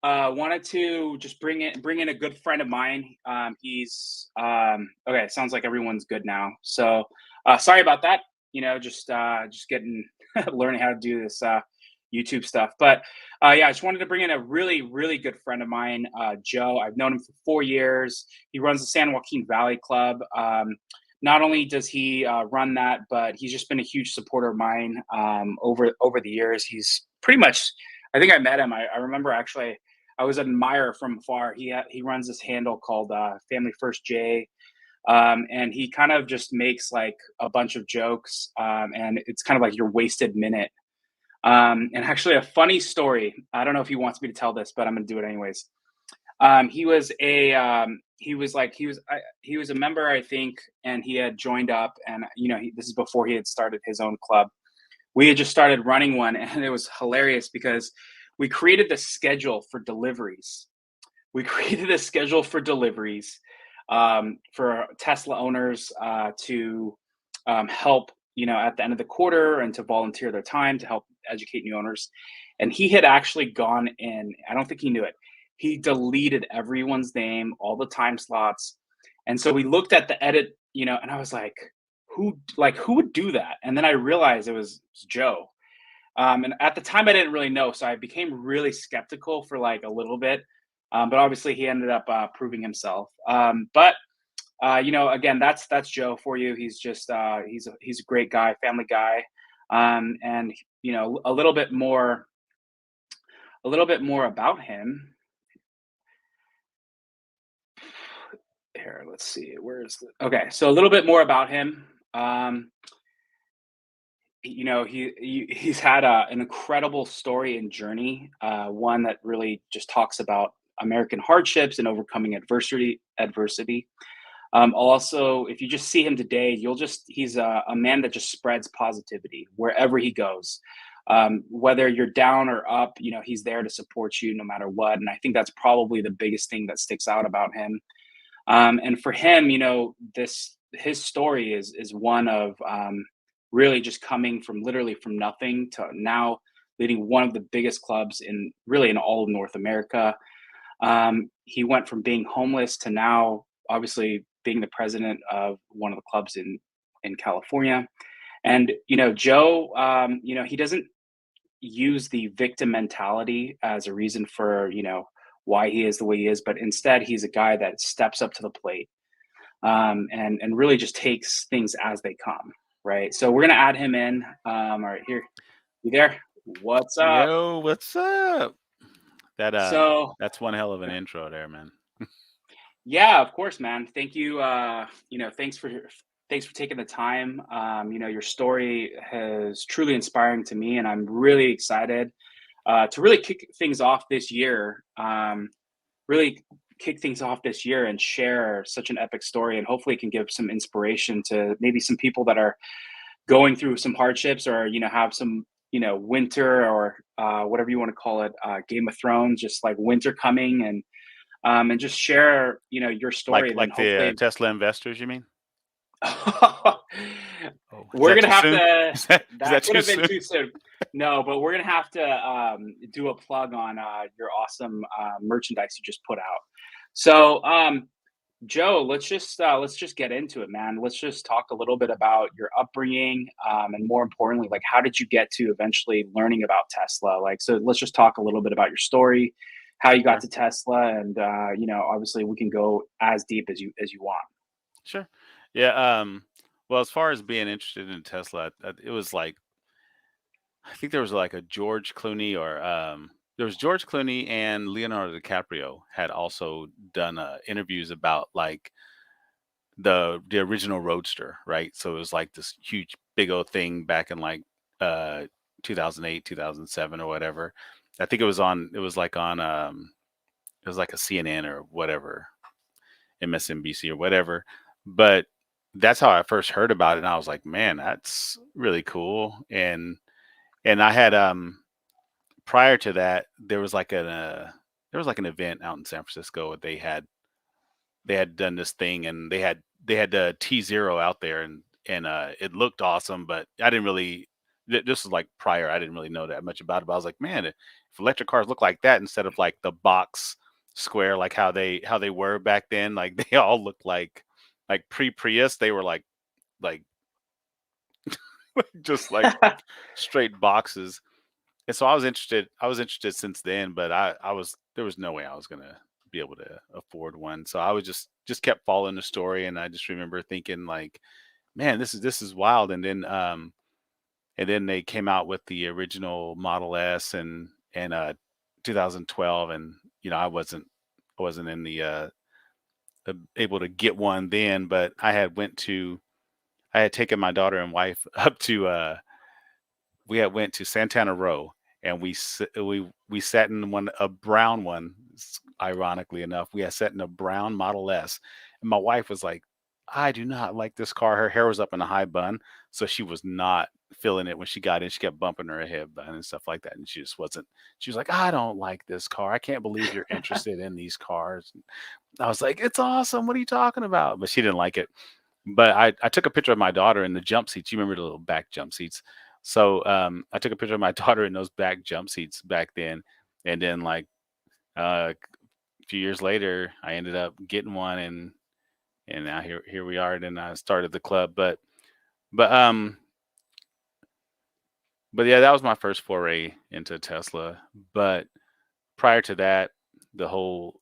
Wanted to just bring in a good friend of mine. He's okay. It sounds like everyone's good now. So sorry about that. Just getting learning how to do this YouTube stuff. But yeah, I just wanted to bring in a really really good friend of mine, Joe. I've known him for 4 years. He runs the San Joaquin Valley Club. Not only does he run that, but he's just been a huge supporter of mine over the years. He's pretty much. I think I met him. I remember actually. I was an admirer from afar. He runs this handle called Family First J, and he kind of just makes like a bunch of jokes, and it's kind of like your wasted minute. And actually, a funny story. I don't know if he wants me to tell this, but I'm going to do it anyways. He was a member, I think, and he had joined up, and this is before he had started his own club. We had just started running one, and it was hilarious because we created the schedule for deliveries. We created a schedule for deliveries for Tesla owners to help, at the end of the quarter and to volunteer their time to help educate new owners. And he had actually gone in, I don't think he knew it. He deleted everyone's name, all the time slots. And so we looked at the edit, and I was like, who would do that? And then I realized it was Joe. And at the time, I didn't really know, so I became really skeptical for like a little bit. But obviously, he ended up proving himself. Again, that's Joe for you. He's just he's a great guy, family guy, and a little bit more about him. Here, let's see. Where is the okay? So a little bit more about him. He's had an incredible story and journey, one that really just talks about American hardships and overcoming adversity. Also, if you just see him today, he's a man that just spreads positivity wherever he goes. Whether you're down or up, he's there to support you no matter what. And I think that's probably the biggest thing that sticks out about him. And for him, his story is one of really just coming from literally from nothing to now leading one of the biggest clubs in all of North America. He went from being homeless to now obviously being the president of one of the clubs in California. And Joe, he doesn't use the victim mentality as a reason for why he is the way he is, but instead he's a guy that steps up to the plate, and really just takes things as they come. Right. So we're gonna add him in. All right, here, you there? What's up? Yo, what's up? That So that's one hell of an intro there, man. yeah, of course, man. Thank you. Thanks for taking the time. Your story is truly inspiring to me, and I'm really excited to really kick things off this year. Really kick things off this year and share such an epic story, and hopefully, it can give some inspiration to maybe some people that are going through some hardships, or have some winter, or whatever you want to call it, Game of Thrones, just like winter coming, and just share your story, Like and then like the hopefully Tesla investors, you mean? Oh, is we're that gonna too have soon? to Is that that could too have been soon? too soon. No, but we're gonna have to do a plug on your awesome merchandise you just put out. So Joe, let's just get into it, man. Let's just talk a little bit about your upbringing, and more importantly, like how did you get to eventually learning about Tesla? Like, so let's just talk a little bit about your story, how you got Sure, to Tesla, and obviously we can go as deep as you want. sure. Yeah. Well, as far as being interested in Tesla, it was like I think there was like a George Clooney or there was George Clooney and Leonardo DiCaprio had also done interviews about like the original Roadster, right? So it was like this huge big old thing back in like uh 2008, 2007 or whatever. I think it was like on it was like a CNN or whatever, MSNBC or whatever. But that's how I first heard about it and I was like, "Man, that's really cool." And I had prior to that there was like an event out in San Francisco. They had done this thing and they had T0 out there and it looked awesome, but I didn't really this is like prior. I didn't really know that much about it, but I was like, man, if electric cars look like that instead of like the box square, like how they were back then, like they all looked like pre Prius. They were like just like straight boxes. And so I was interested since then, but I was there was no way I was gonna be able to afford one. So I was just kept following the story, and I just remember thinking like, man, this is wild. And then they came out with the original Model S and 2012, and I wasn't in the able to get one then, but I had taken my daughter and wife up to we had went to Santana Row, and we sat in a brown one. Ironically enough, we had sat in a brown Model S, and my wife was like, "I do not like this car." Her hair was up in a high bun, so she was not feeling it when she got in. She kept bumping her head bun and stuff like that, and she just wasn't. She was like, "I don't like this car. I can't believe you're interested in these cars." I was like, "It's awesome. What are you talking about?" But she didn't like it. But I took a picture of my daughter in the jump seats. You remember the little back jump seats? So I took a picture of my daughter in those back jump seats back then, and then like a few years later, I ended up getting one, and now here we are. And then I started the club, but um but yeah, that was my first foray into Tesla. But prior to that, the whole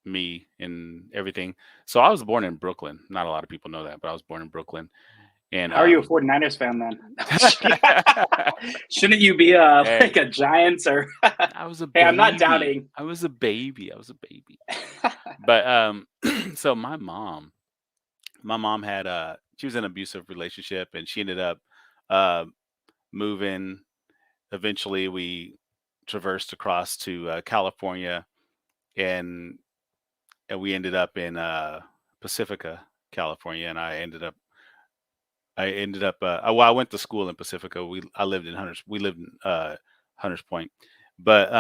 me and everything. So I was born in Brooklyn. Not a lot of people know that, but I was born in Brooklyn, and How are you a 49ers fan then? Shouldn't you be like hey, a Giants or I was a hey, I'm not baby. doubting. I was a baby. I was a baby. But so my mom had she was in an abusive relationship, and she ended up uh moving. Eventually we traversed across to California, and we ended up in Pacifica, California, and I ended up well, I went to school in Pacifica. I lived in Hunters we lived in Hunters Point. But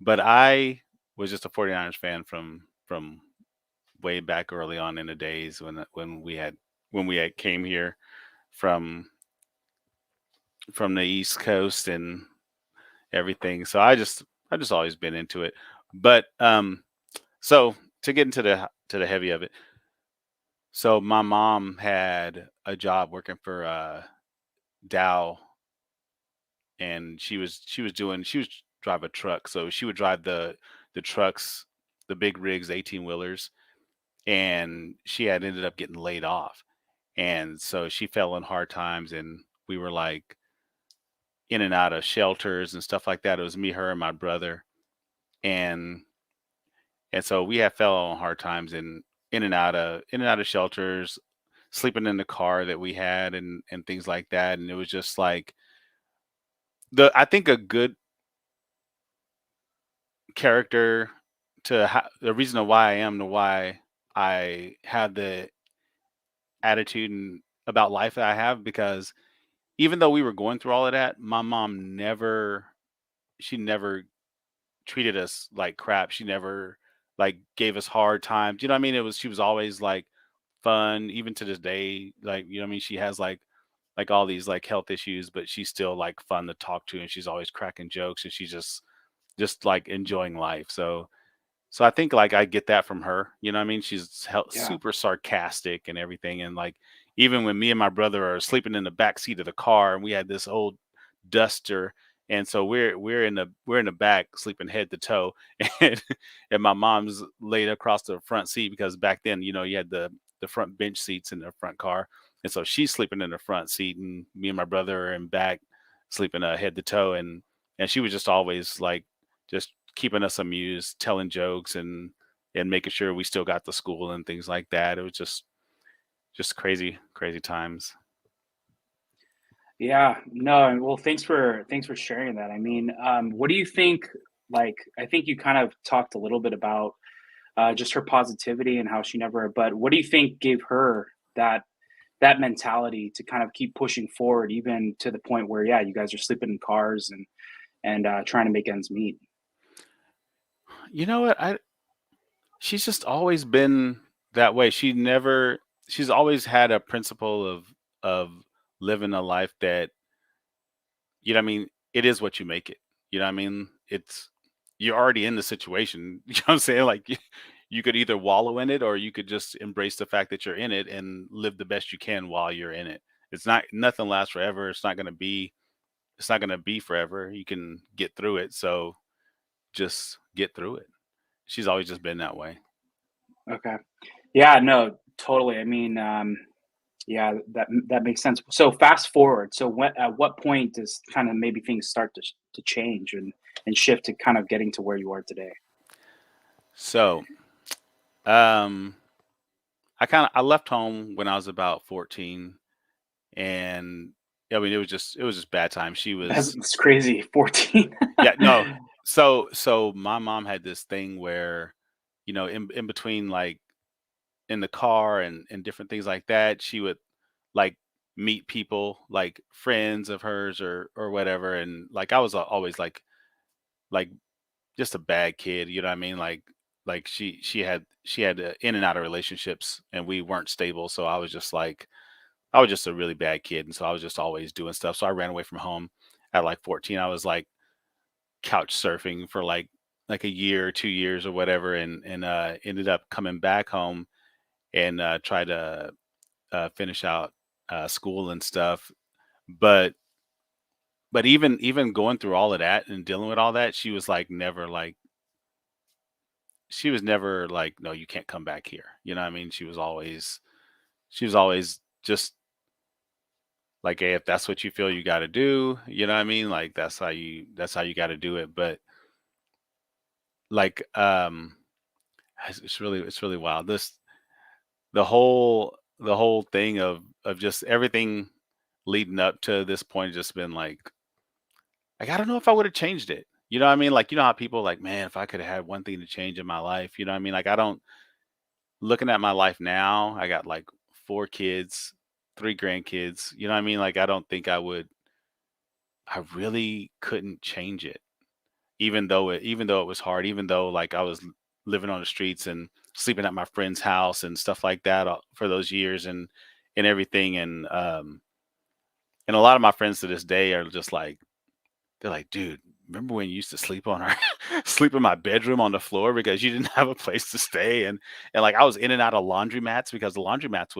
but I was just a 49ers fan from way back early on in the days when we had came here from the East Coast and everything. So I just always been into it. But so to get into the heavy of it. So my mom had a job working for Dow, and she was drive a truck. So she would drive the trucks, the big rigs, 18 wheelers, and she had ended up getting laid off. And so she fell in hard times, and we were like in and out of shelters and stuff like that. It was me, her, and my brother. And so we had fell on hard times and in and out of shelters, sleeping in the car that we had and things like that. And it was just like I think a good character the reason why I am the why I have the attitude about life that I have, because even though we were going through all of that, my mom never treated us like crap. She never like gave us hard times. You know what I mean? She was always like fun, even to this day. Like, you know what I mean? She has like all these like health issues, but she's still like fun to talk to, and she's always cracking jokes, and she's just like enjoying life. So I think like I get that from her. You know what I mean? She's Yeah, super sarcastic and everything. And like even when me and my brother are sleeping in the back seat of the car, and we had this old duster, and so we're in the back sleeping head to toe, and my mom's laid across the front seat, because back then you had the front bench seats in the front car, and so she's sleeping in the front seat, and me and my brother are in back sleeping head to toe, and she was just always like just keeping us amused, telling jokes and making sure we still got to school and things like that. It was just crazy times. yeah. No, well, thanks for sharing that. I mean, what do you think? Like, I think you kind of talked a little bit about just her positivity and how she never. But what do you think gave her that mentality to kind of keep pushing forward, even to the point where, yeah, you guys are sleeping in cars and trying to make ends meet? You know what? I She's just always been that way. She's always had a principle of living a life that, you know what I mean, it is what you make it. You know what I mean? It's you're already in the situation. You know what I'm saying? Like you could either wallow in it or you could just embrace the fact that you're in it and live the best you can while you're in it. It's not nothing lasts forever. It's not gonna be forever. You can get through it. So just get through it. She's always just been that way. Okay. Yeah, no, totally. I mean, yeah, that makes sense. So fast forward. So at what point does kind of maybe things start to change and shift to kind of getting to where you are today? So um I left home when I was about 14, and I mean it was just bad time. She was That's crazy. 14. Yeah, no. So my mom had this thing where, in between, like, in the car and different things like that, she would, like, meet people, like friends of hers or whatever, and, like, I was always like just a bad kid, you know what I mean? Like she had in and out of relationships, and we weren't stable, so I was just a really bad kid, and so I was just always doing stuff. So I ran away from home at like 14. I was like couch surfing for like a year or 2 years or whatever, and ended up coming back home and try to finish out school and stuff. But even going through all of that and dealing with all that, she was never like, no, you can't come back here. You know what I mean? She was always just like, hey, if that's what you feel you got to do, you know what I mean? Like that's how you got to do it. But like it's really wild. The whole thing of just everything leading up to this point just been like I don't know if I would have changed it. You know what I mean? Like, you know how people like, man, if I could have had one thing to change in my life, you know what I mean? Like, I don't looking at my life now, I got like 4 kids, 3 grandkids. You know what I mean? Like, I don't think I really couldn't change it. Even though it was hard, even though like I was living on the streets and sleeping at my friend's house and stuff like that for those years and everything. And a lot of my friends to this day are just like, they're like, dude, remember when you used to sleep on our sleep in my bedroom on the floor because you didn't have a place to stay? And like I was in and out of laundromats because the laundromats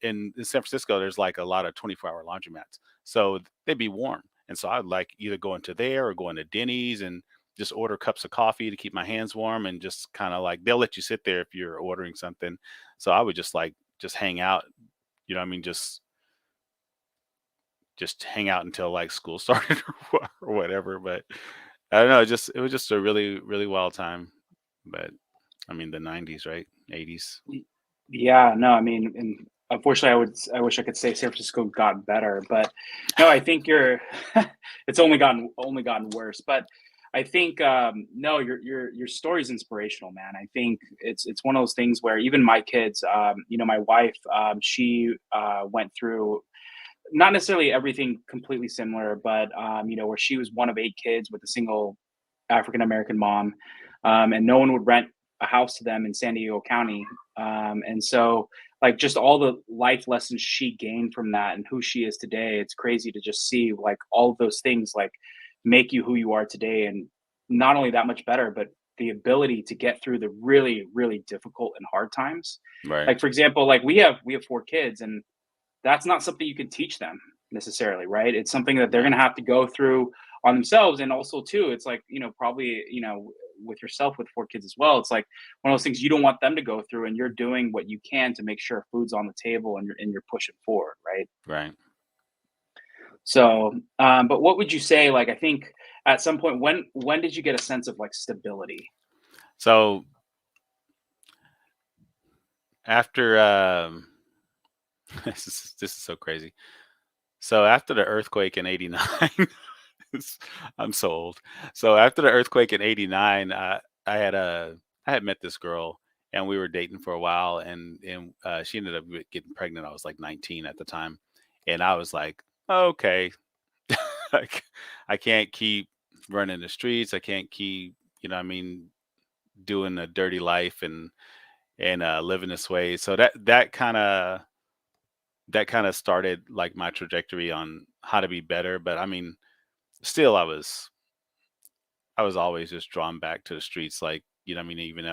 in San Francisco, there's like a lot of 24-hour laundromats. So they'd be warm. And so I'd like either go into there or go into Denny's and just order cups of coffee to keep my hands warm and just kind of like they'll let you sit there if you're ordering something. So I would just hang out, you know what I mean, just hang out until like school started or whatever. But I don't know, it was just a really, really wild time. But I mean the 90s, right? 80s. Y- Yeah, no, I mean, and unfortunately, I wish I could say San Francisco got better, but no, I think you're it's only gotten worse. But I think no, your story is inspirational, man. I think it's one of those things where even my kids, my wife, she went through not necessarily everything completely similar, but where she was one of 8 kids with a single African American mom, and no one would rent a house to them in San Diego County. And so, like, just all the life lessons she gained from that and who she is today, it's crazy to just see like all of those things like make you who you are today, and not only that much better, but the ability to get through the really, really difficult and hard times. Right. Like for example, like we have 4 kids, and that's not something you can teach them necessarily, right? It's something that they're going Right. to have to go through on themselves. And also too, it's like, probably, with yourself with 4 kids as well, it's like one of those things you don't want them to go through, and you're doing what you can to make sure food's on the table, and you're pushing forward, right? Right. So but what would you say, like, I think at some point, when did you get a sense of like stability? So after this is so crazy. So after the earthquake in '89, I'm so old. So after the earthquake in '89, I had met this girl and we were dating for a while, and she ended up getting pregnant. I was like 19 at the time, and I was like, okay, like I can't keep running the streets. I can't keep, what I mean, doing a dirty life and living this way. So that kind of that kind of started like my trajectory on how to be better. But I mean, still, I was always just drawn back to the streets. Like, I mean, even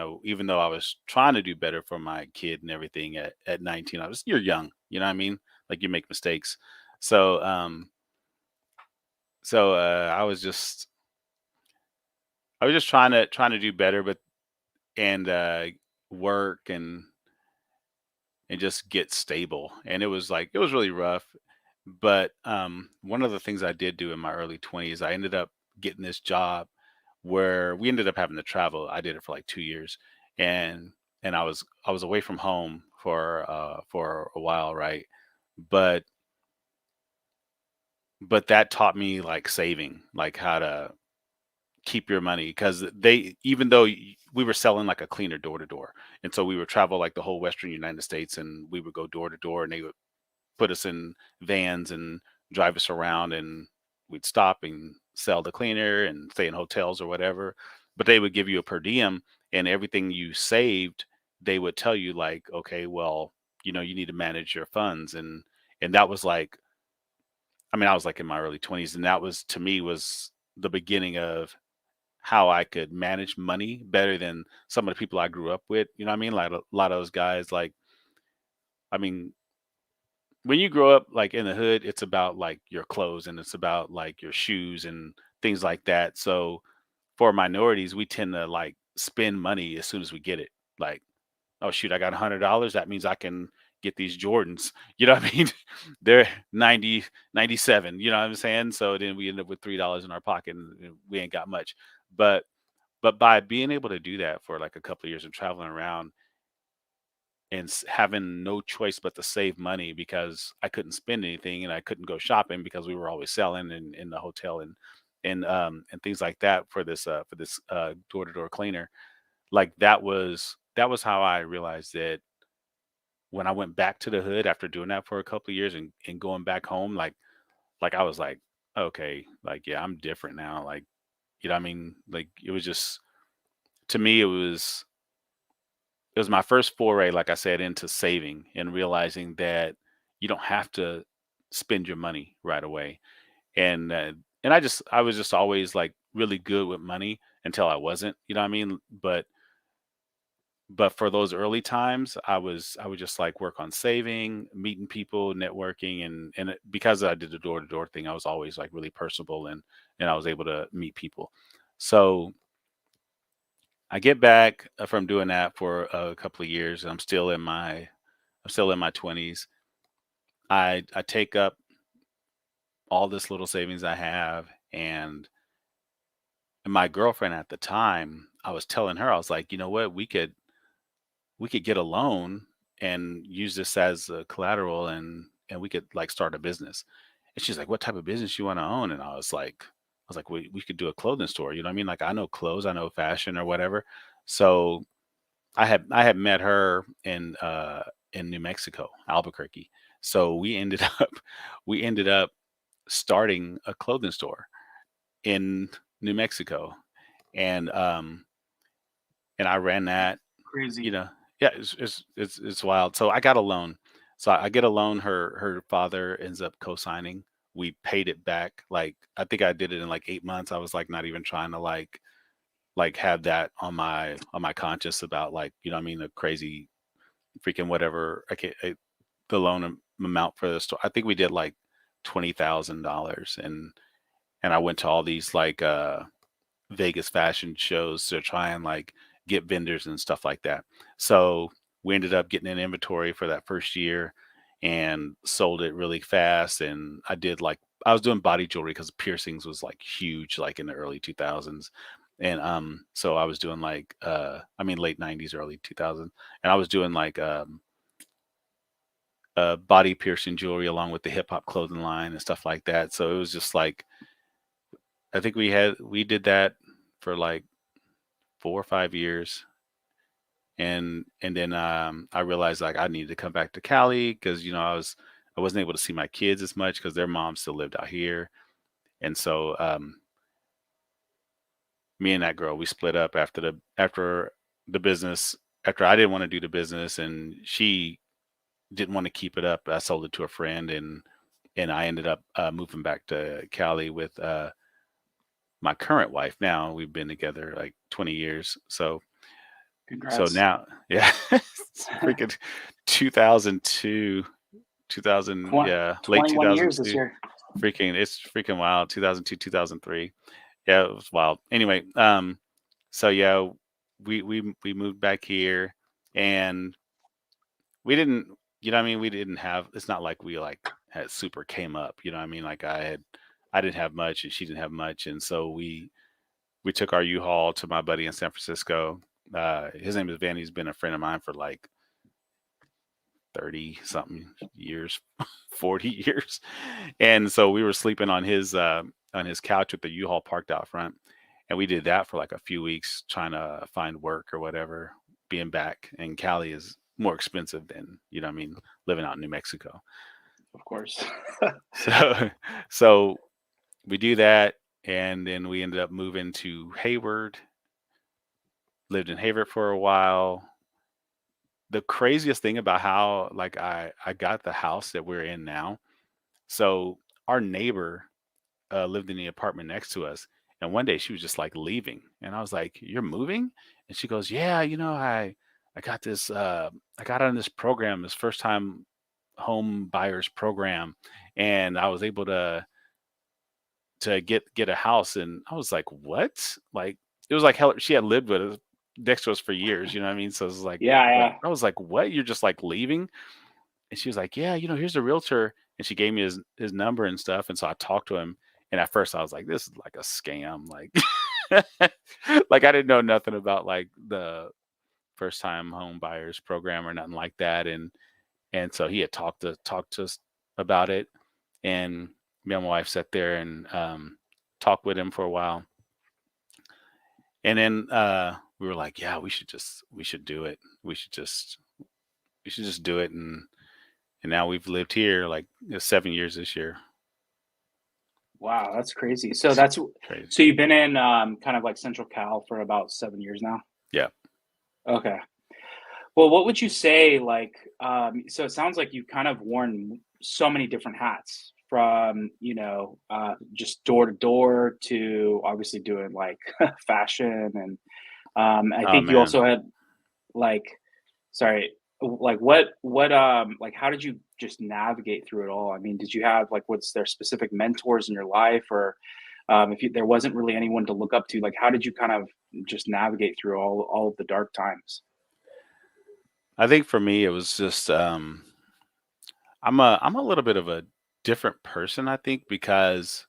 though I was trying to do better for my kid and everything at 19, you're young, you know what I mean? Like you make mistakes. So I was just trying to do better, but and work and just get stable. And it was really rough. But one of the things I did do in my early 20s, I ended up getting this job where we ended up having to travel. I did it for like 2 years, and I was away from home for a while, right? But but that taught me like saving, like how to keep your money, because they even though we were selling like a cleaner door to door, and so we would travel like the whole Western United States, and we would go door to door, and they would put us in vans and drive us around, and we'd stop and sell the cleaner and stay in hotels or whatever. But they would give you a per diem, and everything you saved, they would tell you like, okay, well, you need to manage your funds. And that was like, I mean, I was like in my early 20s, and that was to me was the beginning of how I could manage money better than some of the people I grew up with. You know what I mean? Like a lot of those guys, like, I mean, when you grow up like in the hood, it's about like your clothes and it's about like your shoes and things like that. So for minorities, we tend to like spend money as soon as we get it. Like, oh shoot, I got $100. That means I can get these Jordans. You know what I mean? They're 90, 97. You know what I'm saying? So then we end up with $3 in our pocket, and we ain't got much. But but by being able to do that for like a couple of years and traveling around and having no choice but to save money, because I couldn't spend anything and I couldn't go shopping because we were always selling in the hotel and things like that for this door to door cleaner. Like that was how I realized that when I went back to the hood after doing that for a couple of years and going back home, like I was like, okay, like yeah, I'm different now. Like, what I mean? Like it was just, to me it was my first foray, like I said, into saving and realizing that you don't have to spend your money right away. And I was just always like really good with money until I wasn't. You know what I mean? But for those early times, I would just like work on saving, meeting people, networking, because I did the door to door thing, I was always like really personable, and I was able to meet people. So I get back from doing that for a couple of years. And I'm still in my 20s. I take up all this little savings I have, and my girlfriend at the time, I was telling her, I was like, you know what, we could get a loan and use this as collateral, and we could like start a business. And she's like, what type of business you want to own? And I was like, we could do a clothing store. You know what I mean? Like I know clothes, I know fashion or whatever. So I had met her in New Mexico, Albuquerque. So we ended up starting a clothing store in New Mexico, and I ran that. You Crazy. know, yeah, it's wild. So I got a loan. So I get a loan. Her father ends up co-signing. We paid it back. Like I think I did it in like 8 months. I was like not even trying to like have that on my conscience about like, what I mean, a crazy freaking whatever. The loan amount for the store. I think we did like $20,000, and I went to all these like Vegas fashion shows to try and like get vendors and stuff like that. So we ended up getting an inventory for that first year and sold it really fast. And I was doing body jewelry because piercings was like huge, like in the early 2000s. And so I was doing like I mean late 90s, early 2000s, and I was doing like body piercing jewelry along with the hip hop clothing line and stuff like that. So it was just like I think we did that for like 4 or 5 years, and then I realized like I needed to come back to Cali because I wasn't able to see my kids as much because their mom still lived out here, and so me and that girl, we split up after the business, after I didn't want to do the business, and she didn't want to keep it up. I sold it to a friend, and I ended up moving back to Cali with my current wife. Now we've been together like 20 years. So Congrats. now, yeah, it's freaking 2002, 2000, yeah, late 21 years this 2002. year. It's freaking wild. 2002, 2003. Yeah, it was wild. Anyway, so yeah, we moved back here, and we didn't, you know what I mean? We didn't have, it's not like we like had super came up, you know what I mean? Like I didn't have much and she didn't have much. And so we took our U-Haul to my buddy in San Francisco. His name is Van. He's been a friend of mine for like 30 something years, 40 years. And so we were sleeping on his couch with the U-Haul parked out front. And we did that for like a few weeks trying to find work or whatever. Being back in Cali is more expensive than, you know what I mean, living out in New Mexico. Of course. So so we do that, and then we ended up moving to Hayward, lived in Hayward for a while. The craziest thing about how like I got the house that we're in now. So our neighbor lived in the apartment next to us, and one day she was just like leaving, and I was like, "You're moving?" And she goes, "Yeah, you know, I got this I got on this program, this first time home buyers program, and I was able to get a house." And I was like, "What?" Like it was like hell, she had lived with us next to us for years, you know what I mean? So it was Yeah, like yeah. I was like, "What? You're just like leaving?" And she was like, "Yeah, you know, here's a realtor." And she gave me his number and stuff. And so I talked to him. And at first I was like, this is like a scam. Like like I didn't know nothing about like the first time home buyers program or nothing like that. And so he had talked to us about it. And me and my wife sat there and talked with him for a while. And then we were like, yeah, we should do it. We should just do it. And now we've lived here like 7 years this year. Wow, that's crazy. It's crazy. So you've been in kind of like Central Cal for about 7 years now. Yeah. Okay. Well, what would you say, like, so it sounds like you've kind of worn so many different hats from, just door to door to obviously doing like fashion. And I Oh think you man. also had like, sorry, like, how did you just navigate through it all? I mean, did you have like, what's there specific mentors in your life, or there wasn't really anyone to look up to, like, how did you kind of just navigate through all of the dark times? I think for me it was just I'm a little bit of a different person, I think, because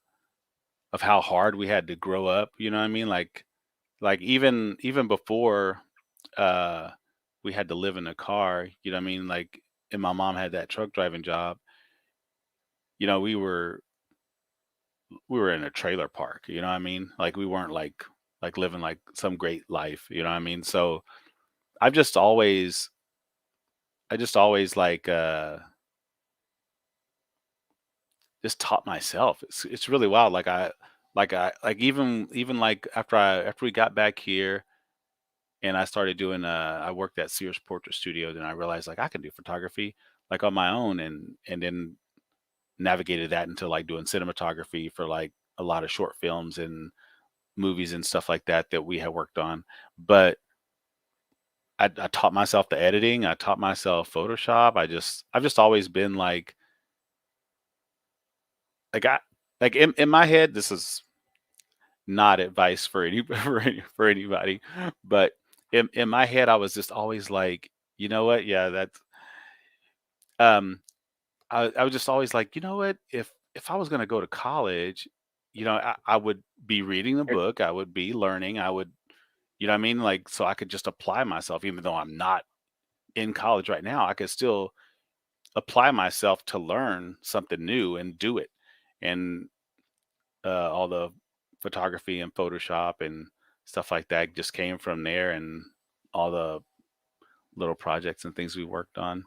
of how hard we had to grow up, you know what I mean? Like even before uh we had to live in a car, you know what I mean? Like and my mom had that truck driving job, you know, we were in a trailer park, you know what I mean? Like we weren't like living like some great life, you know what I mean? So I've just always I just always just taught myself. It's really wild. Like even like after we got back here and I started doing I worked at Sears Portrait Studio, then I realized like I can do photography like on my own and then navigated that into like doing cinematography for like a lot of short films and movies and stuff like that that we had worked on. But I taught myself the editing. I taught myself Photoshop. I've just always been like I like in my head. This is not advice for any for anybody, but in my head, I was just always like, you know what? Yeah, that's um. I was just always like, you know what? If I was going to go to college, you know, I would be reading a book. I would be learning. I would, you know what I mean? Like, so I could just apply myself, even though I'm not in college right now. I could still apply myself to learn something new and do it. And all the photography and Photoshop and stuff like that just came from there, and all the little projects and things we worked on.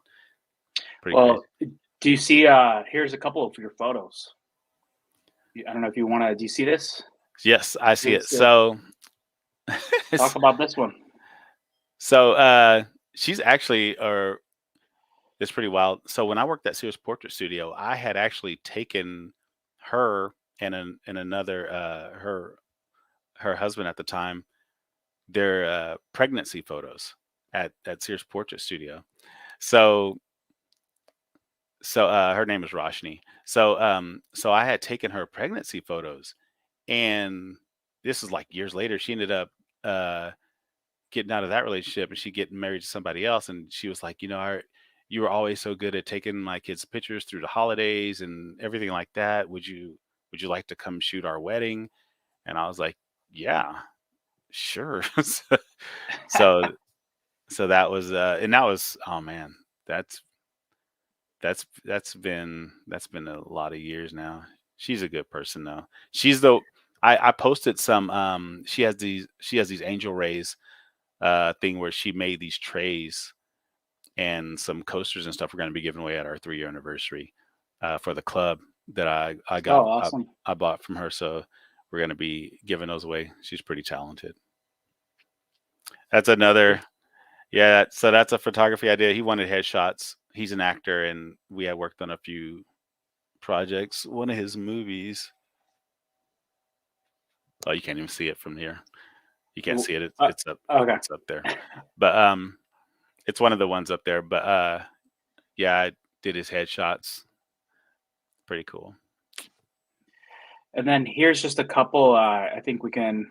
Pretty crazy. Well, do you see? Here's a couple of your photos. I don't know if you want to. Do you see this? Yes, I see it. It's So, talk about this one. so she's actually, or It's pretty wild. So when I worked at Sears Portrait Studio, I had actually taken her and another her husband at the time their pregnancy photos at Sears Portrait Studio. So her name is Roshni. So I had taken her pregnancy photos, and this is like years later. She ended up uh getting out of that relationship, and she getting married to somebody else. And she was like, you were always so good at taking my kids' pictures through the holidays and everything like that. Would you like to come shoot our wedding? And I was like, yeah, sure. so so that was and that was, oh man, that's that's been a lot of years now. She's a good person though. She's the I posted some she has these angel rays thing where she made these trays and some coasters and stuff we're going to be giving away at our 3-year anniversary for the club that I got Oh, awesome. I bought from her. So we're going to be giving those away. She's pretty talented. That's another. Yeah, so that's a photography idea. He wanted headshots. He's an actor, and we had worked on a few projects. One of his movies. Oh, you can't even see it from here. You can't W- see it. It's, Uh, it's up. okay. It's up there. But it's one of the ones up there. But yeah, I did his headshots. Pretty cool. And then here's just a couple. I think we can.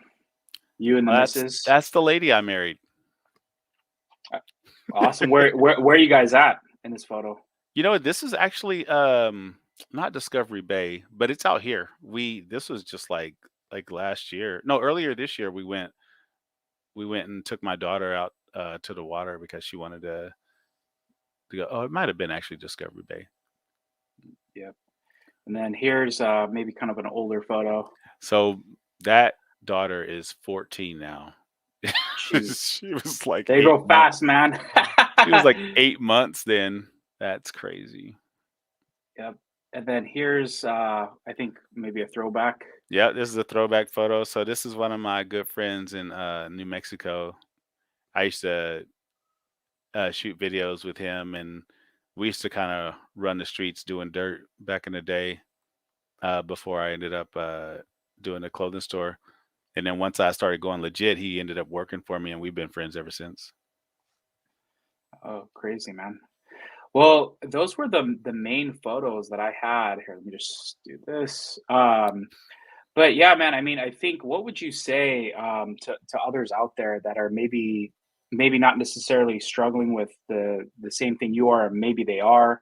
You and the Well, that's missus. that's the lady I married. Uh, Awesome. Where are you guys at in this photo? This is actually not Discovery Bay, but it's out here. This was just like last year. No, earlier this year we went and took my daughter out to the water because she wanted to go. Oh, it might have been actually Discovery Bay. Yep. And then here's maybe kind of an older photo. So that daughter is 14 now. Jeez, She was like they eight go months. fast, man. She was like 8 months then. That's crazy. Yep. And then here's I think maybe a throwback. Yeah, this is a throwback photo. So this is one of my good friends in New Mexico. I used to shoot videos with him, and we used to kind of run the streets doing dirt back in the day before I ended up doing a clothing store. And then once I started going legit, he ended up working for me, and we've been friends ever since. Oh, crazy, man. Well, those were the main photos that I had. Here, let me just do this. But yeah, man, I mean, I think what would you say to others out there that are maybe not necessarily struggling with the same thing you are, or maybe they are,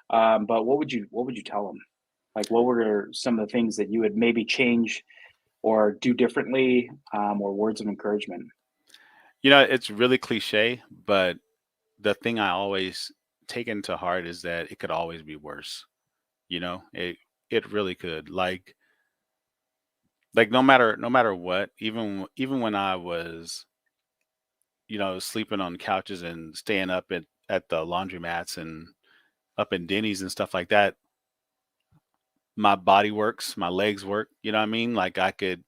but what would you tell them? Like, what were some of the things that you would maybe change or do differently, or words of encouragement? It's really cliche, but the thing I always take into heart is that it could always be worse. It really could. Like no matter what, even when I was sleeping on couches and staying up at the laundromats and up in Denny's and stuff like that, my body works, my legs work. You know what I mean? Like I could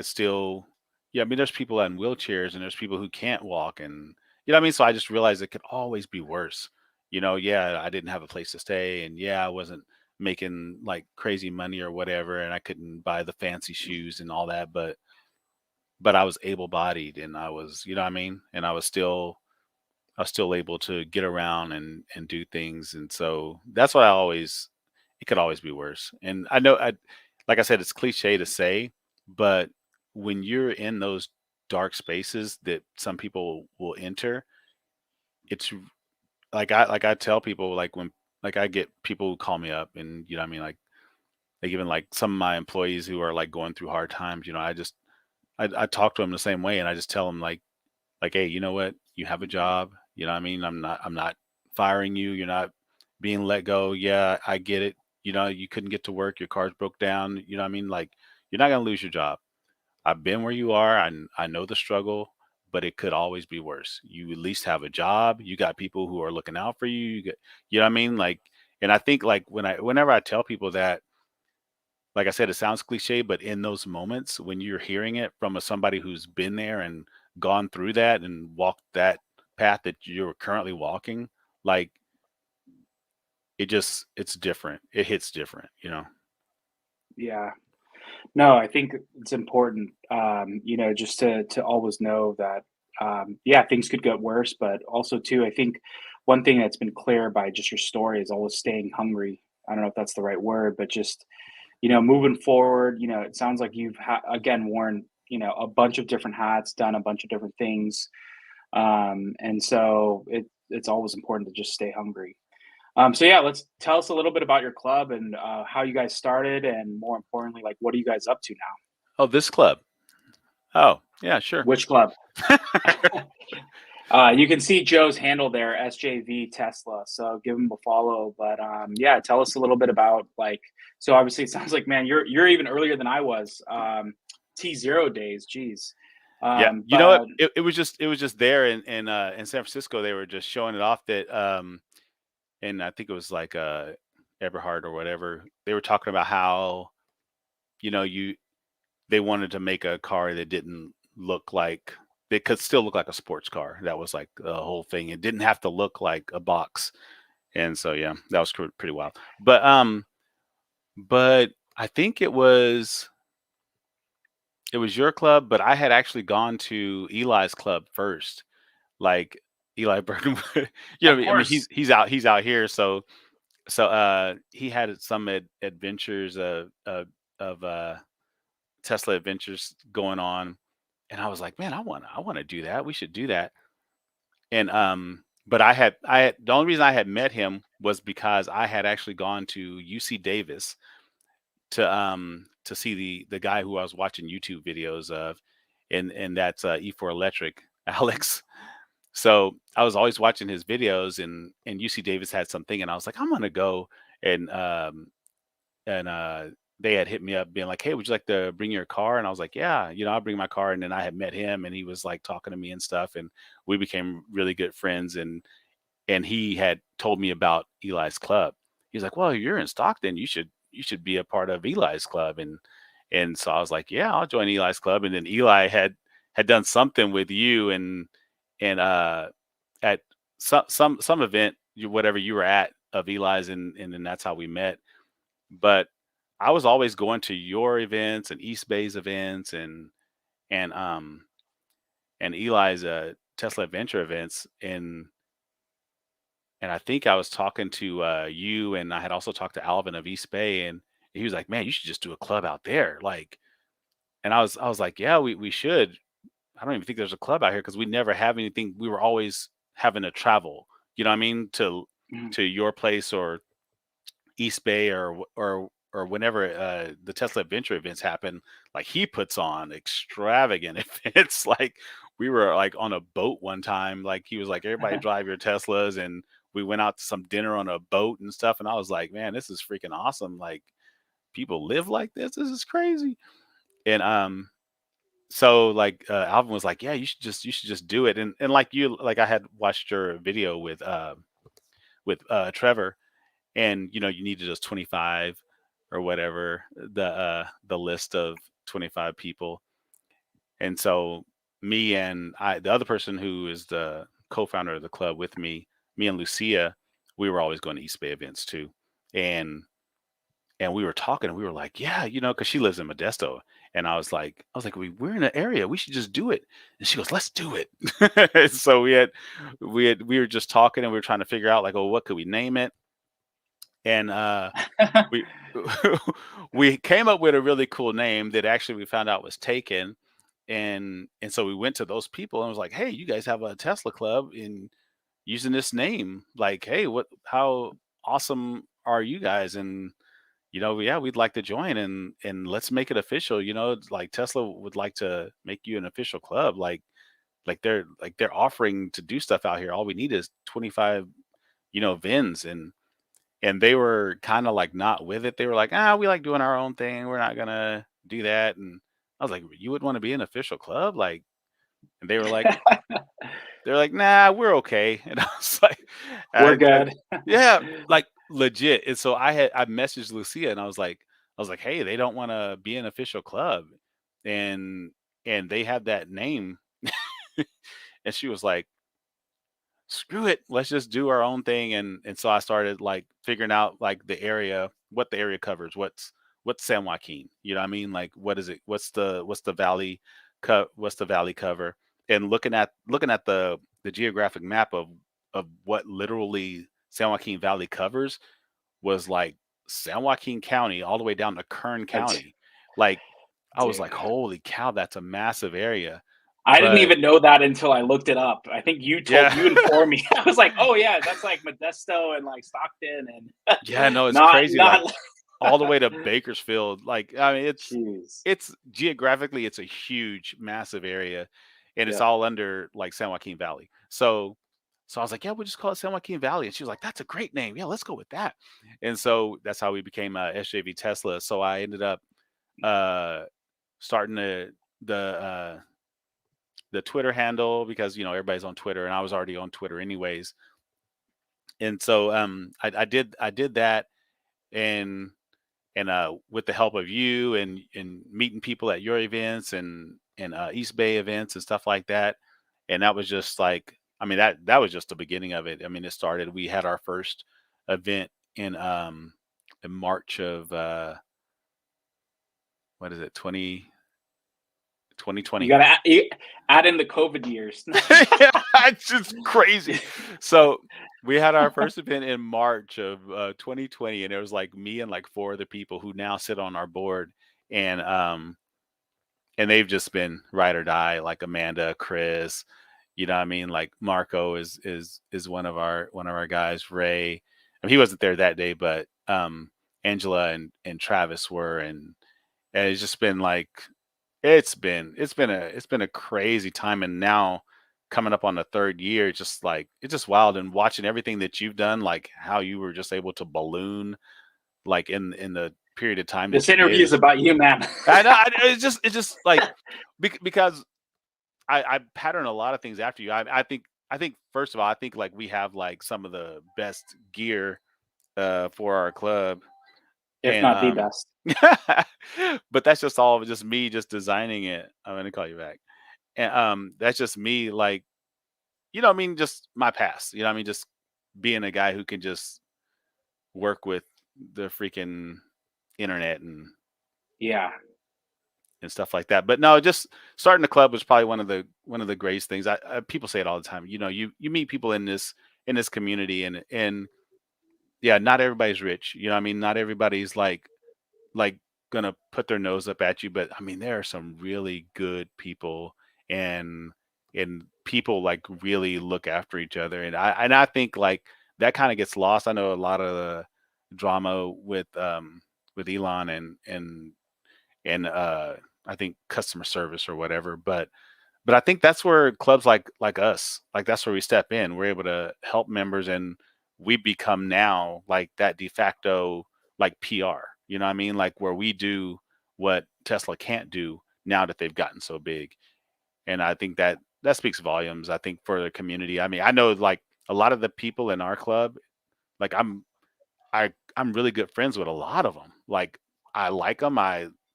still, yeah. I mean, there's people in wheelchairs and there's people who can't walk, and you know what I mean. So I just realized it could always be worse. Yeah, I didn't have a place to stay, and yeah, I wasn't making like crazy money or whatever, and I couldn't buy the fancy shoes and all that, but I was able bodied, and I was, you know what I mean, and I was still able to get around and do things. And so that's what I always it could always be worse. And I know, like I said, it's cliche to say, but when you're in those dark spaces that some people will enter, it's like I tell people, like when like I get people who call me up, and you know what I mean, like even like some of my employees who are like going through hard times, I talk to them the same way, and I just tell them like, hey, you know what, you have a job, you know what I mean, I'm not firing you, you're not being let go. Yeah, I get it. You couldn't get to work, your car's broke down, you know what I mean, like, you're not going to lose your job. I've been where you are. I know the struggle, but it could always be worse. You at least have a job, you got people who are looking out for you, you know what I mean, like. And I think like whenever I tell people that, like I said, it sounds cliche, but in those moments when you're hearing it from somebody who's been there and gone through that and walked that path that you're currently walking, like it's different. It hits different, you know. Yeah. No, I think it's important, just to always know that, yeah, things could get worse, but also too, I think one thing that's been clear by just your story is always staying hungry. I don't know if that's the right word, but just, moving forward, it sounds like you've again worn, a bunch of different hats, done a bunch of different things, and so it's always important to just stay hungry. So yeah, let's tell us a little bit about your club and how you guys started, and more importantly, like what are you guys up to now? Oh, this club. Oh, yeah, sure. Which club? You can see Joe's handle there, SJV Tesla. So give him a follow. But yeah, tell us a little bit about like. So obviously, it sounds like man, you're even earlier than I was. T0 days, geez. Yeah, you know what? But It was just there in San Francisco. They were just showing it off that and I think it was like Eberhard or whatever. They were talking about how you they wanted to make a car that didn't look like it could still look like a sports car. That was like the whole thing. It didn't have to look like a box. And so yeah, that was pretty wild. But I think it was your club, but I had actually gone to Eli's club first. Like Eli Burton, of I mean course. he's out here, he had some adventures of Tesla adventures going on, and I was like, man, I want to do that. We should do that. And but I had the only reason I had met him was because I had actually gone to UC Davis to see the guy who I was watching YouTube videos of, and that's E4 Electric Alex. So I was always watching his videos, and UC Davis had something, and I was like, I'm gonna go. And they had hit me up being like, hey, would you like to bring your car? And I was like, yeah, I'll bring my car. And then I had met him, and he was like talking to me and stuff, and we became really good friends. And he had told me about Eli's club. He's like, "Well, you're in Stockton. You should be a part of Eli's club." And so I was like, "Yeah, I'll join Eli's club." And then Eli had done something with you and at some event, whatever you were at of Eli's, and then that's how we met. But I was always going to your events and East Bay's events and and Eli's Tesla Adventure events, and I think I was talking to you, and I had also talked to Alvin of East Bay, and he was like, "Man, you should just do a club out there." Like, and I was like, "Yeah, we should." I don't even think there's a club out here because we never have anything. We were always having to travel. You know what I mean? To your place or East Bay or whenever the Tesla Adventure events happen, like he puts on extravagant events. Like we were like on a boat one time. Like he was like, everybody drive your Teslas, and we went out to some dinner on a boat and stuff. And I was like, man, this is freaking awesome. Like people live like this. This is crazy. And so like Alvin was like, yeah, you should just do it. And like you, like I had watched your video with Trevor, and you needed just 25 or whatever, the list of 25 people. And so me and the other person who is the co-founder of the club with me and Lucia, we were always going to East Bay events too. And and we were talking, and we were like, yeah, because she lives in Modesto. And I was like, we're in an area, we should just do it. And she goes, let's do it. So we were just talking, and we were trying to figure out like, oh, what could we name it? And we we came up with a really cool name that actually we found out was taken. And so we went to those people and was like, hey, you guys have a Tesla club in using this name, like, hey, how awesome are you guys? And yeah, we'd like to join, and let's make it official. It's like Tesla would like to make you an official club. Like they're offering to do stuff out here. All we need is 25 VINs. And they were kind of like not with it. They were like, we like doing our own thing. We're not gonna do that. And I was like, you would want to be an official club? Like, and they're like, nah, we're okay. And I was like, We're I good. yeah, like legit. And so I messaged Lucia, and I was like, hey, they don't want to be an official club. And they have that name. And she was like, screw it, let's just do our own thing. And so I started like figuring out like the area, what the area covers, what's San Joaquin, you know what I mean? Like what is it? What's the valley what's the valley cover? And looking at the geographic map of what literally San Joaquin Valley covers was like San Joaquin County all the way down to Kern That's, County. Like I was dude. like, holy cow, that's a massive area. I didn't But even know that until I looked it up. I think yeah. you informed me. I was like, oh yeah, that's like Modesto and like Stockton and Yeah, no, it's not crazy. Like not. all the way to Bakersfield. Like, I mean, Jeez. it's geographically it's a huge, massive area, and it's Yep. all under like San Joaquin Valley. So I was like, yeah, we'll just call it San Joaquin Valley. And she was like, that's a great name. Yeah, let's go with that. And so that's how we became SJV Tesla. So I ended up uh starting the Twitter handle because everybody's on Twitter and I was already on Twitter anyways. And so I did that, and with the help of you and meeting people at your events and East Bay events and stuff like that. And that was just like, I mean, that was just the beginning of it. I mean, it started. We had our first event in March of what is it, 2020. You gotta add in the COVID years. Yeah, it's just crazy. So we had our first event in March of 2020, and it was like me and like four other people who now sit on our board, and and they've just been ride or die, like Amanda, Chris, you know what I mean? Like Marco is one of our guys, Ray. I mean, he wasn't there that day, but Angela and Travis were, and it's just been like it's been a crazy time. And now coming up on the third year, it's just wild. And watching everything that you've done, like how you were just able to balloon like in the period of time that This you did interview is is about you, man. I know it's just like because I pattern a lot of things after you. I think first of all, I think like we have like some of the best gear for our club. If And not the best. but that's just all just me just designing it. I'm gonna call you back. And that's just me, like, I mean, just my past. I mean, just being a guy who can just work with the freaking internet Yeah. and stuff like that. But no, just starting the club was probably one of the greatest things. People say it all the time. You meet people in this community, and yeah, not everybody's rich. I mean, not everybody's like gonna put their nose up at you, but I mean there are some really good people, and people like really look after each other, and I think like that kind of gets lost. I know a lot of the drama with Elon and I think customer service or whatever, but I think that's where clubs like us, like that's where we step in. We're able to help members, and we become now like that de facto like PR. You know what I mean? Like where we do what Tesla can't do now that they've gotten so big. And I think that speaks volumes, I think, for the community. I mean, I know like a lot of the people in our club, like I'm really good friends with a lot of them. Like I like them.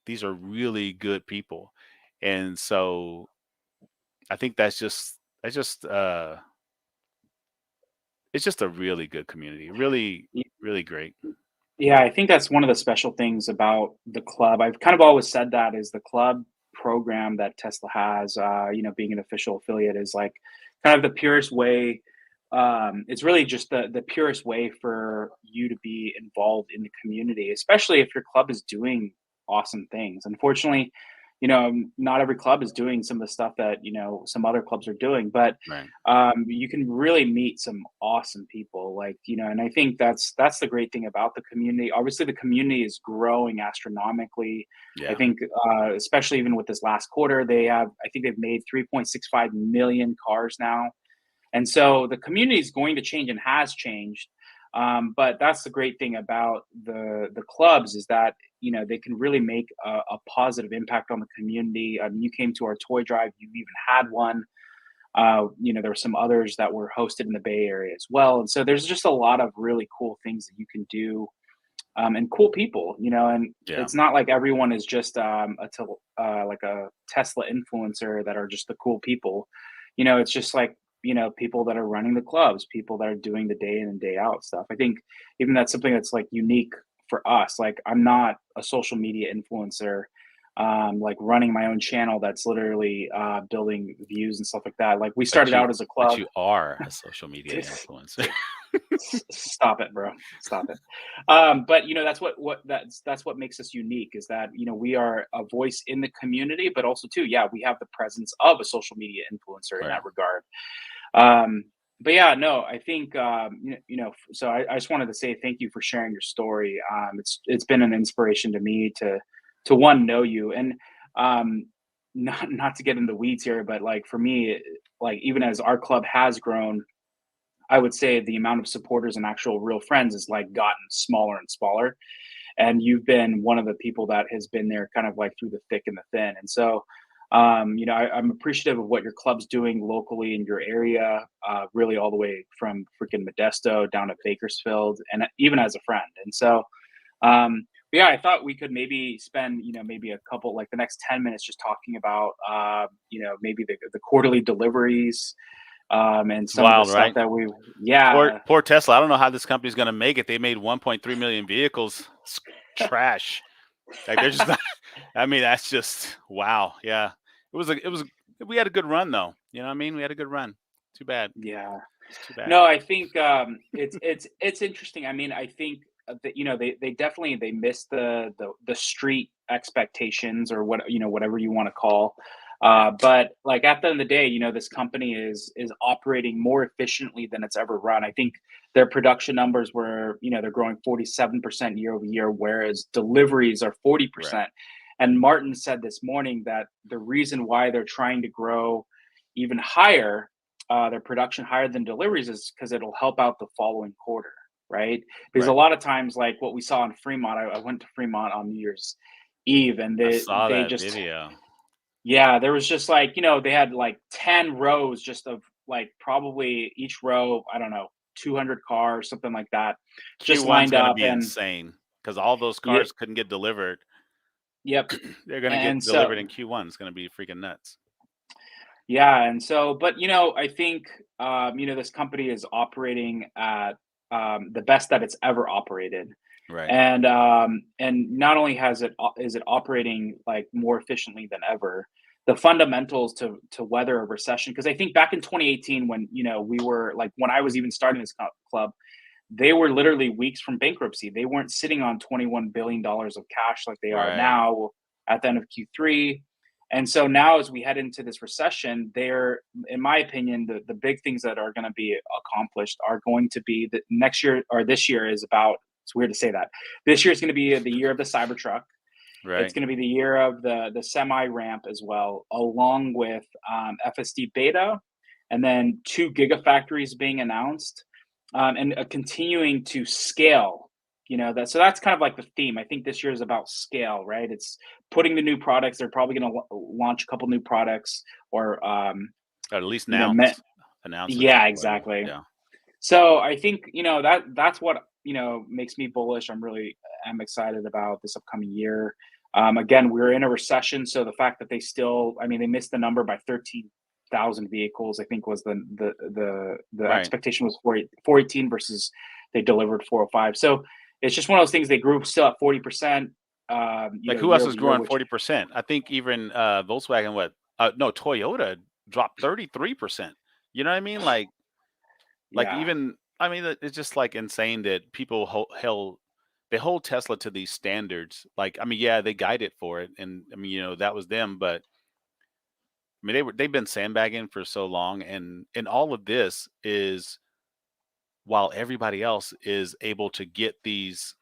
These are really good people. And so I think that's just it's just a really good community. Really, really great. Yeah, I think that's one of the special things about the club. I've kind of always said that is the club program that Tesla has, being an official affiliate is like kind of the purest way. It's really just the purest way for you to be involved in the community, especially if your club is doing awesome things. Unfortunately, not every club is doing some of the stuff that some other clubs are doing, but Right. you can really meet some awesome people, like, and I think that's the great thing about the community. Obviously the community is growing astronomically. I Yeah. think especially even with this last quarter, I think they've made 3.65 million cars now, and so the community is going to change and has changed. But that's the great thing about the clubs is that they can really make a positive impact on the community. You came to our toy drive, you even had one. There were some others that were hosted in the Bay Area as well, and so there's just a lot of really cool things that you can do, and cool people. And Yeah. it's not like everyone is just like a Tesla influencer that are just the cool people. It's just like people that are running the clubs, people that are doing the day in and day out stuff. I think even that's something that's like unique for us. Like I'm not a social media influencer, like running my own channel that's literally building views and stuff like that. Like we But started you out as a but club. you are a social media influencer. Stop it, bro. Stop it. But that's what makes us unique is that we are a voice in the community, but also too, yeah, we have the presence of a social media influencer in Right. that regard. Um, but yeah, no, I think so I just wanted to say thank you for sharing your story. It's been an inspiration to me to one know you and um, not to get in the weeds here, but like for me, like even as our club has grown, I would say the amount of supporters and actual real friends has like gotten smaller and smaller. And you've been one of the people that has been there kind of like through the thick and the thin. And so, I'm appreciative of what your club's doing locally in your area, really all the way from freaking Modesto down to Bakersfield and even as a friend. And so, but yeah, I thought we could maybe spend, maybe a couple, like the next 10 minutes just talking about, maybe the quarterly deliveries, and It's some of the wild, stuff right? that we Poor yeah, poor Tesla. I don't know how this company's gonna make it. They made 1.3 million vehicles. It's trash. Like they're just not. I mean, that's just wow. Yeah, it was. We had a good run though. You know what I mean? We had a good run. Too bad. yeah. It's too bad. No, I think, it's interesting. I mean, I think, that, they definitely they missed the street expectations or whatever you wanna call. Right. But, like, at the end of the day, this company is operating more efficiently than it's ever run. I think their production numbers were, they're growing 47% year over year, whereas deliveries are Right. 40%. And Martin said this morning that the reason why they're trying to grow even higher, their production higher than deliveries is because it'll help out the following quarter, right? Because a Right. lot of times, like what we saw in Fremont, I went to Fremont on New Year's Eve, and I they saw they that just video. yeah, there was just like they had like 10 rows just of like probably each row, I don't know, 200 cars, something like that, just Q1's lined gonna up, be and insane because all those yeah, cars couldn't get delivered. yep, They're gonna and get so delivered in Q1. It's gonna be freaking nuts. yeah, and so, but I think this company is operating at the best that it's ever operated. Right. And not only is it operating like more efficiently than ever, the fundamentals to weather a recession. Because I think back in 2018, when we were like when I was even starting this club, they were literally weeks from bankruptcy. They weren't sitting on $21 billion of cash like they are Right. now at the end of Q3. And so now, as we head into this recession, in my opinion, the big things that are going to be accomplished are going to be that next year or this year is about. It's weird to say that. This year is going to be the year of the Cybertruck. It's Right. going to be the year of the semi ramp as well, along with FSD beta, and then two gigafactories being announced, and continuing to scale. So that's kind of like the theme. I think this year is about scale, right? It's putting the new products. They're probably going to launch a couple new products, or Or at least you know, me- announce it. yeah, Whatever. exactly. Yeah. So I think that's what makes me bullish. I'm excited about this upcoming year. Again, we're in a recession, so the fact that I mean, they missed the number by 13,000 vehicles. I think was the Right. expectation was 418 versus they delivered 405. So it's just one of those things. They grew still at 40%, Like who year else over is year, growing which 40%? I think even Volkswagen, what? No, Toyota dropped 33%. You know what I mean? Like yeah, even I mean it's just like insane that people they hold Tesla to these standards. Like I mean, yeah, they guide it for it, and I mean that was them, but I mean they've been sandbagging for so long, and all of this is while everybody else is able to get these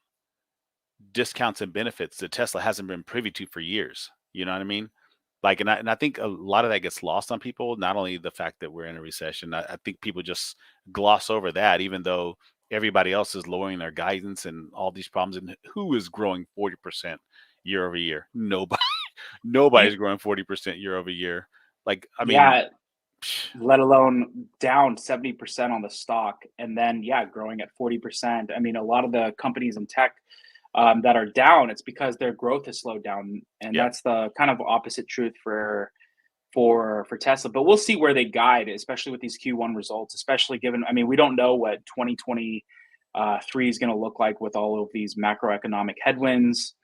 discounts and benefits that Tesla hasn't been privy to for years. You know what I mean? Like, and I think a lot of that gets lost on people. Not only the fact that we're in a recession, I think people just gloss over that, even though everybody else is lowering their guidance and all these problems. And who is growing 40% year over year? Nobody. you Nobody's growing 40% year over year. Like, I mean, yeah. Let alone down 70% on the stock, and then yeah, growing at 40%. I mean, a lot of the companies in tech that are down, it's because their growth has slowed down, and yeah, that's the kind of opposite truth for for Tesla, but we'll see where they guide, especially with these Q1 results, especially given, I mean, we don't know what 2023 is going to look like with all of these macroeconomic headwinds.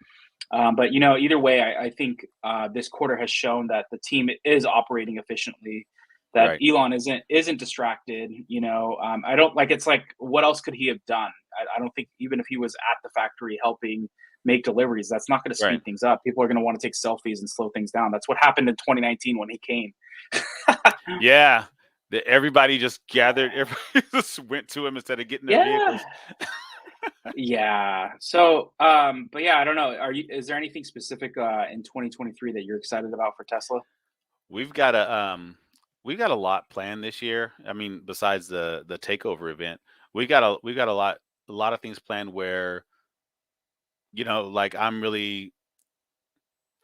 But either way, I think this quarter has shown that the team is operating efficiently. That Right. Elon isn't distracted. I don't like. It's like, what else could he have done? I don't think even if he was at the factory helping make deliveries, that's not going to Right. speed things up. People are going to want to take selfies and slow things down. That's what happened in 2019 when he came. Yeah. Everybody just gathered. Everybody just went to him instead of getting their Yeah. vehicles. Yeah. So, but yeah, I don't know. Is there anything specific in 2023 that you're excited about for Tesla? We've got we've got a lot planned this year. I mean, besides the takeover event, we've got a lot of things planned where, like I'm really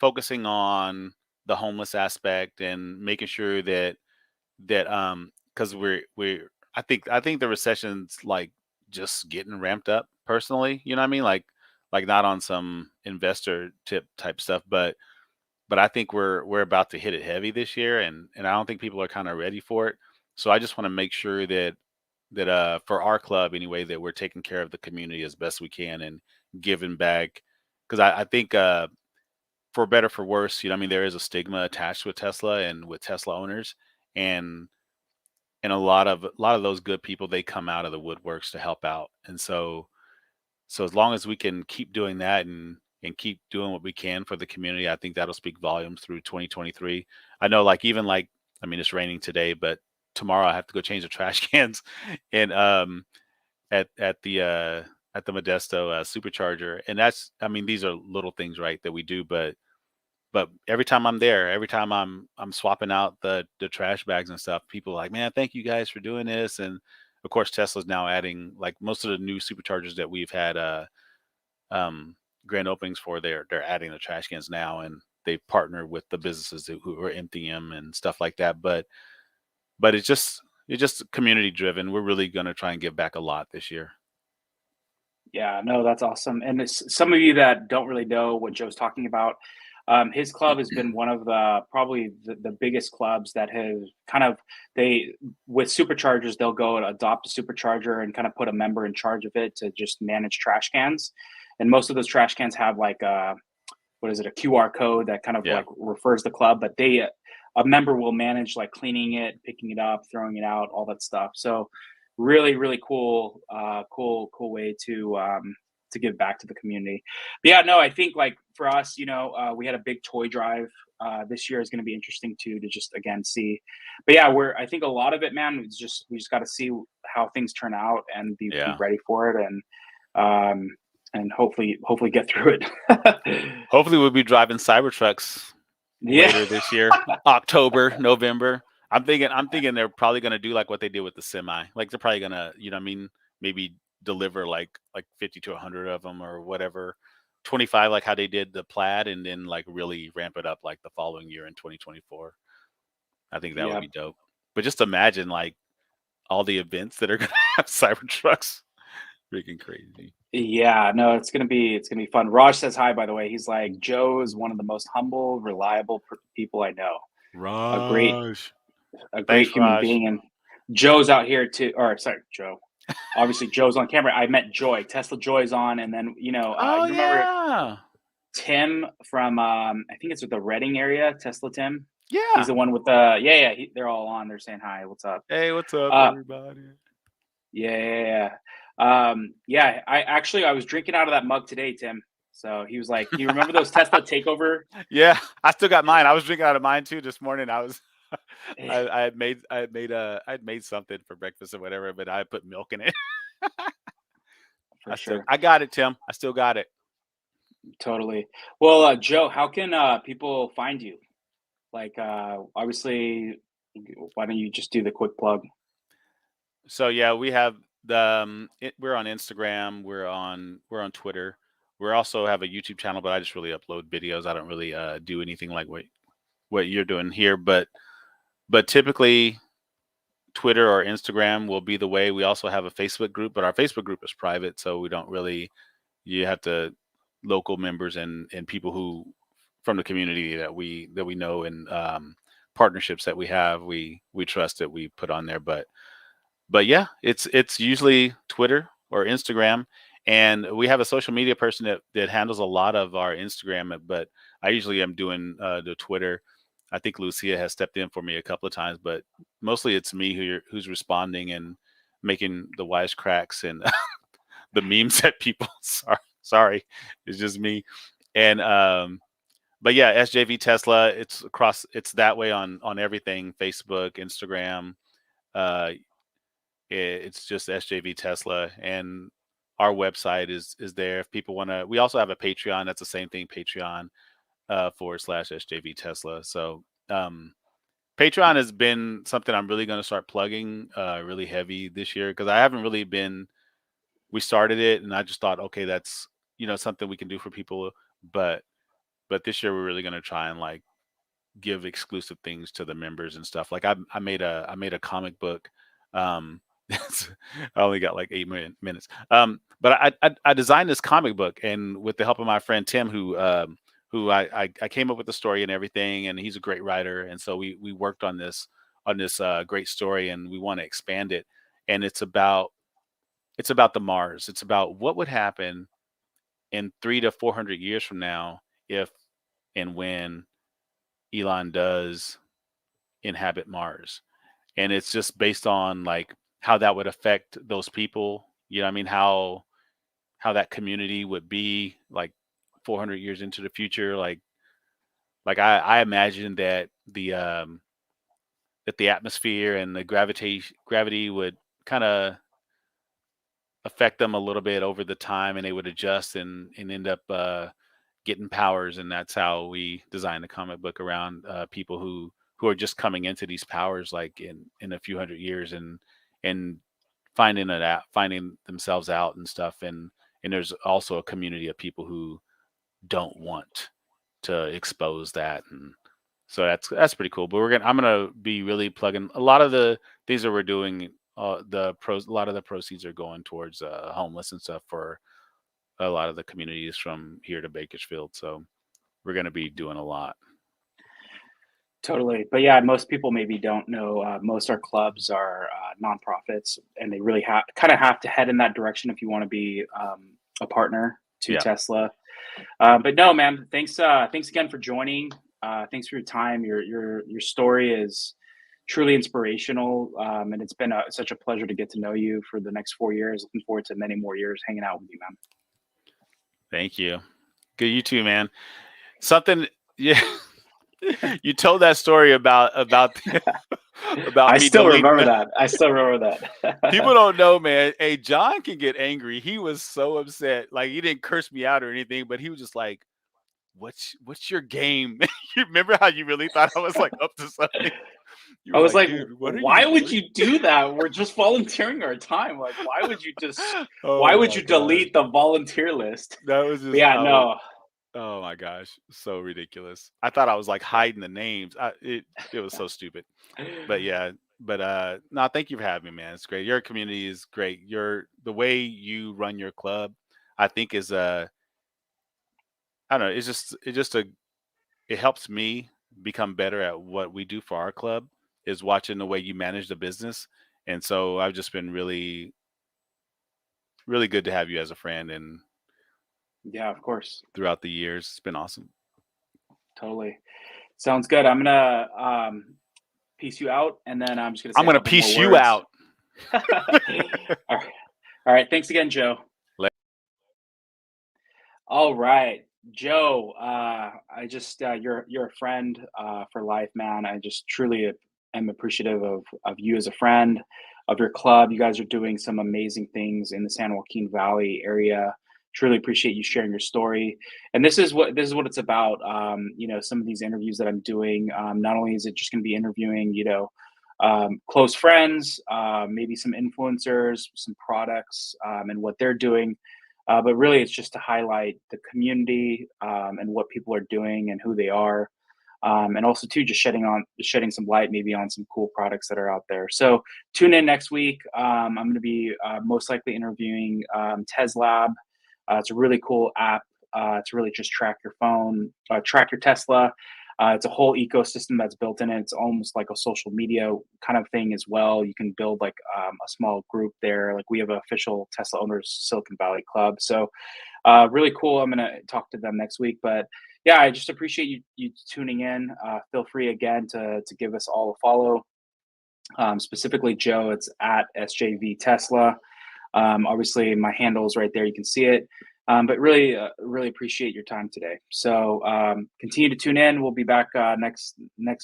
focusing on the homeless aspect and making sure that because we're I think the recession's like just getting ramped up personally, you know what I mean? Like not on some investor tip type stuff, but I think we're about to hit it heavy this year, and I don't think people are kind of ready for it. So I just want to make sure that for our club anyway, that we're taking care of the community as best we can and giving back, because I think for better for worse, I mean, there is a stigma attached with Tesla and with Tesla owners, and a lot of those good people, they come out of the woodworks to help out, and so as long as we can keep doing that and keep doing what we can for the community, I think that'll speak volumes through 2023. I know, like even like I mean, it's raining today, but tomorrow I have to go change the trash cans, and at the Modesto supercharger, and that's I mean these are little things, right, that we do, but every time I'm there, every time I'm swapping out the trash bags and stuff, people are like, man, thank you guys for doing this, and of course Tesla's now adding like most of the new superchargers that we've had um, grand openings for, they're adding the trash cans now, and they partner with the businesses who are emptying them and stuff like that. But it's just community driven. We're really going to try and give back a lot this year. Yeah, no, that's awesome. And some of you that don't really know what Joe's talking about, his club has been one of the probably the biggest clubs that have kind of they with superchargers, they'll go and adopt a supercharger and kind of put a member in charge of it to just manage trash cans. And most of those trash cans have like what is it, a QR code that kind of Yeah, like refers the club, but a member will manage like cleaning it, picking it up, throwing it out, all that stuff. So really, really cool, cool way to give back to the community. But yeah, no, I think like for us, we had a big toy drive. This year is going to be interesting too to just again see. But yeah, I think a lot of it, man, it's just we just got to see how things turn out and be yeah. ready for it and hopefully get through it. Hopefully, we'll be driving Cybertrucks Yeah. later this year, October, November. I'm thinking they're probably gonna do like what they did with the semi. Like they're probably gonna, you know what I mean, maybe deliver like 50 to 100 of them or whatever. 25 like how they did the plaid, and then like really ramp it up like the following year in 2024. I think that would Yeah. be dope. But just imagine like all the events that are gonna have Cybertrucks. Freaking crazy. Yeah, no, it's gonna be fun. Raj says hi, by the way. He's like, Joe is one of the most humble, reliable people I know. A great, Raj. a great Thanks, human Raj. being. And Joe's out here too. Or sorry, Joe. Obviously, Joe's on camera. I met Joy. Tesla Joy's on, and then Oh you remember yeah. Tim from I think it's with the Reading area. Tesla Tim. He's Yeah. the one with the yeah. They're all on. They're saying hi. What's up? Hey, what's up, Uh, everybody? yeah, yeah, yeah. Yeah, I was drinking out of that mug today, Tim. So he was like, "You remember those Tesla takeover?" Yeah, I still got mine. I was drinking out of mine too this morning. I was, Eh, I had made something for breakfast or whatever, but I put milk in it. for sure, I got it, Tim. I still got it. totally. Well, Joe, how can people find you? Like, obviously, why don't you just do the quick plug? So yeah, we have we're on Instagram. We're on Twitter. We also have a YouTube channel, but I just really upload videos. I don't really do anything like what you're doing here, but typically Twitter or Instagram will be the way. We also have a Facebook group, but our Facebook group is private, so we don't really. You have to local members and people who from the community that we know and partnerships that we have, we trust that we put on there. But yeah, it's usually Twitter or Instagram, and we have a social media person that handles a lot of our Instagram. But I usually am doing the Twitter. I think Lucia has stepped in for me a couple of times, but mostly it's me who's responding and making the wisecracks and the memes that people. Sorry, it's just me. And but yeah, SJV Tesla. It's that way on everything: Facebook, Instagram. Uh, it's just SJV Tesla, and our website is there if people want to. We also have a Patreon. That's the same thing. Patreon / SJV Tesla. So Patreon has been something I'm really going to start plugging really heavy this year, because I haven't really been. We started it, and I just thought, okay, that's something we can do for people, but this year we're really going to try and like give exclusive things to the members and stuff. Like I made a comic book. Um, I only got like 8 minutes. But I designed this comic book, and with the help of my friend Tim, who I came up with the story and everything, and he's a great writer, and so we worked on this great story, and we want to expand it. And it's about the Mars. It's about what would happen in 300 to 400 years from now if and when Elon does inhabit Mars. And it's just based on like how that would affect those people. You know what I mean? How that community would be like 400 years into the future. Like I imagine that the atmosphere and the gravity would kind of affect them a little bit over the time, and they would adjust and end up getting powers. And that's how we designed the comic book, around people who are just coming into these powers like in a few hundred years, and finding themselves out and stuff. And there's also a community of people who don't want to expose that. And so that's pretty cool. But I'm gonna be really plugging a lot of the things that we're doing. A lot of the proceeds are going towards homeless and stuff for a lot of the communities from here to Bakersfield. So we're going to be doing a lot. Totally. But yeah, most people maybe don't know, most our clubs are nonprofits, and they really have to head in that direction if you want to be a partner to Yeah. Tesla. But no, man, thanks again for joining. Thanks for your time. Your story is truly inspirational, and it's been such a pleasure to get to know you for the next 4 years. Looking forward to many more years hanging out with you, man. Thank you. Good. You too, man. Something. Yeah. You told that story about about I me still deleting remember that. that. I still remember People that. don't know, man. Hey, John can get angry. He was so upset. Like, he didn't curse me out or anything, but he was just like, "What's your game?" You remember how you really thought I was like up to something? You I were was like, like, "Dude, what are why you would doing?" you do that? We're just volunteering our time. Like, why Oh would my you gosh. delete the volunteer list? That was But just yeah, how. no, Oh my gosh, so ridiculous. I thought I was like hiding the names. It was so stupid. But yeah, but no, thank you for having me, man. It's great. Your community is great. The way you run your club, I think is I don't know, it helps me become better at what we do for our club, is watching the way you manage the business. And so I've just been really really good to have you as a friend, and yeah, of course, throughout the years it's been awesome. totally. Sounds good. I'm gonna piece you out, and then I'm just gonna say I'm a going to couple more piece you words. out. All right. All right. Thanks again, Joe. All right, Joe. I just you're a friend for life, man. I just truly am appreciative of you as a friend, of your club. You guys are doing some amazing things in the San Joaquin Valley area. Truly appreciate you sharing your story. And this is what it's about. Some of these interviews that I'm doing. Not only is it just going to be interviewing, close friends, maybe some influencers, some products, and what they're doing, but really, it's just to highlight the community, and what people are doing and who they are, and also too just shedding some light maybe on some cool products that are out there. So tune in next week. I'm going to be most likely interviewing Teslab. It's a really cool app to really just track your phone, track your Tesla. It's a whole ecosystem that's built in it. It's almost like a social media kind of thing as well. You can build like a small group there. Like we have an official Tesla owners Silicon Valley Club. So really cool. I'm gonna talk to them next week. But yeah, I just appreciate you tuning in. Feel free again to give us all a follow. Specifically, Joe, it's at SJV Tesla. Obviously, my handle is right there. You can see it. But really, really appreciate your time today. So continue to tune in. We'll be back next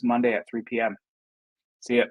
Monday at 3 p.m. See ya.